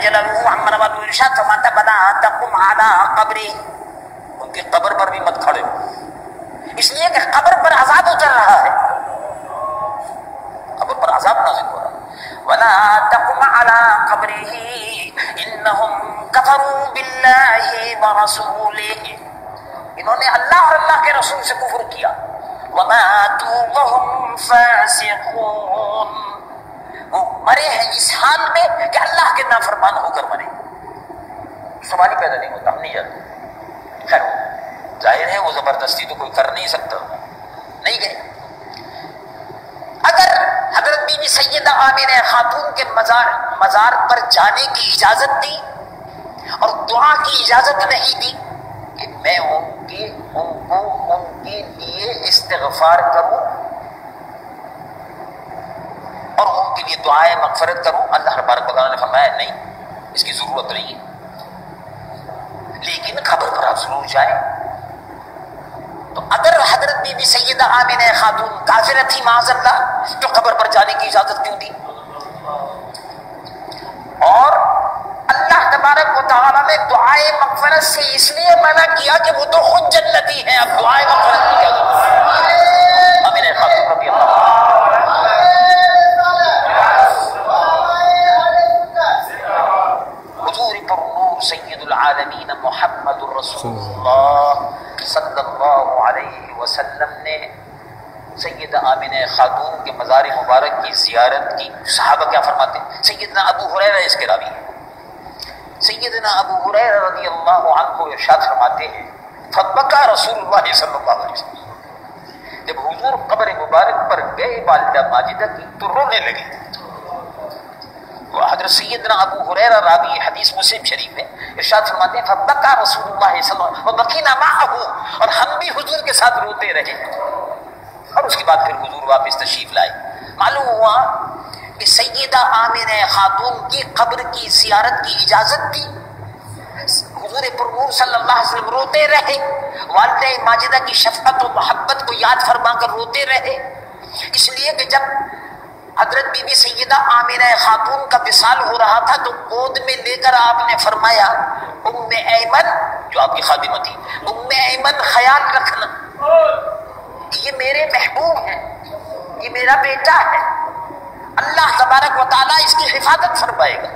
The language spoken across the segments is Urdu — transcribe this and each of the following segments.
جلالہ عما نوالہ ارشاد فرماتا بلا تقم علی قبری، ان کی قبر پر بھی مت کھڑے ہو، اس لیے کہ قبر پر عذاب اتر رہا ہے، قبر پر عذاب نازل ہو رہا ہے۔ ولا تقم علی قبرہ انہم کفروا باللہ ورسولہ، انہوں نے اللہ اور اللہ کے رسول سے کفر کیا، وماتوا وهم فاسقون، وہ مرے ہیں اس حال میں کہ اللہ کے نافرمان ہو کر مرے۔ سوال ہی پیدا نہیں ہوتا، ہم نہیں جانتے، خیر ظاہر ہے وہ زبردستی تو کوئی کر نہیں سکتا، نہیں گئے۔ اگر حضرت بی بی سیدہ آمنہ خاتون کے مزار پر جانے کی اجازت دی اور دعا کی اجازت نہیں دی کہ میں ان کے لیے استغفار کروں اور ان کے لیے دعائے مغفرت کروں، اللہ تبارک و تعالیٰ نے فرمایا نہیں، اس کی ضرورت نہیں ہے، لیکن قبر پر آپ ضرور جائیں۔ تو اگر حضرت بی بی سیدہ آمنہ خاتون کافرہ تھی معاذ اللہ تو قبر پر جانے کی اجازت کیوں دی؟ اور اللہ تبارک و تعالیٰ نے دعائے مغفرت سے اس لیے منع کیا کہ وہ تو خود جنتی ہیں، اب دعائے مغفرت کی کیا ضرورت ہے؟ آمنہ خاتون رضی اللہ عنہ۔ حضور پر نور سید العالمین محمد الرسول اللہ صلی اللہ علیہ وسلم نے سیدہ آمنہ خاتون کے مزار مبارک کی زیارت کی۔ صحابہ کیا فرماتے ہیں؟ سیدنا ابو ہریرہ اس کے راوی ہیں، سیدنا ابو ہریرہ رضی اللہ عنہ ارشاد فرماتے ہیں فبکا رسول اللہ صلی اللہ علیہ وسلم، جب حضور قبر مبارک پر گئے والدہ ماجدہ کی تو رونے لگے۔ وہ حضرت سیدنا ابو ہریرہ راوی حدیث مسلم شریف میں ارشاد فرماتے ہیں فبکا رسول اللہ صلی اللہ علیہ وسلم وبکینا معہ، اور ہم بھی حضور کے ساتھ روتے رہے، اور اس کے بعد پھر حضور واپس تشریف لائے۔ معلوم ہوا کہ سیدہ آمنہ خاتون کی قبر کی زیارت کی اجازت دی، حضور پرنور صلی اللہ علیہ وسلم روتے رہے، والدہ ماجدہ کی شفقت و محبت کو یاد فرما کر روتے رہے، اس لیے کہ جب حضرت بی بی سیدہ آمنہ خاتون کا وصال ہو رہا تھا تو گود میں لے کر آپ نے فرمایا ام ایمن، جو آپ کی خادمہ تھی، ام ایمن خیال رکھنا، یہ میرے محبوب ہیں، یہ میرا بیٹا ہے، اللہ تبارک و تعالیٰ اس کی حفاظت فرمائے گا،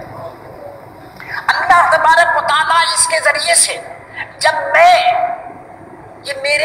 اللہ تبارک و تعالیٰ اس کے ذریعے سے جب میں یہ میرے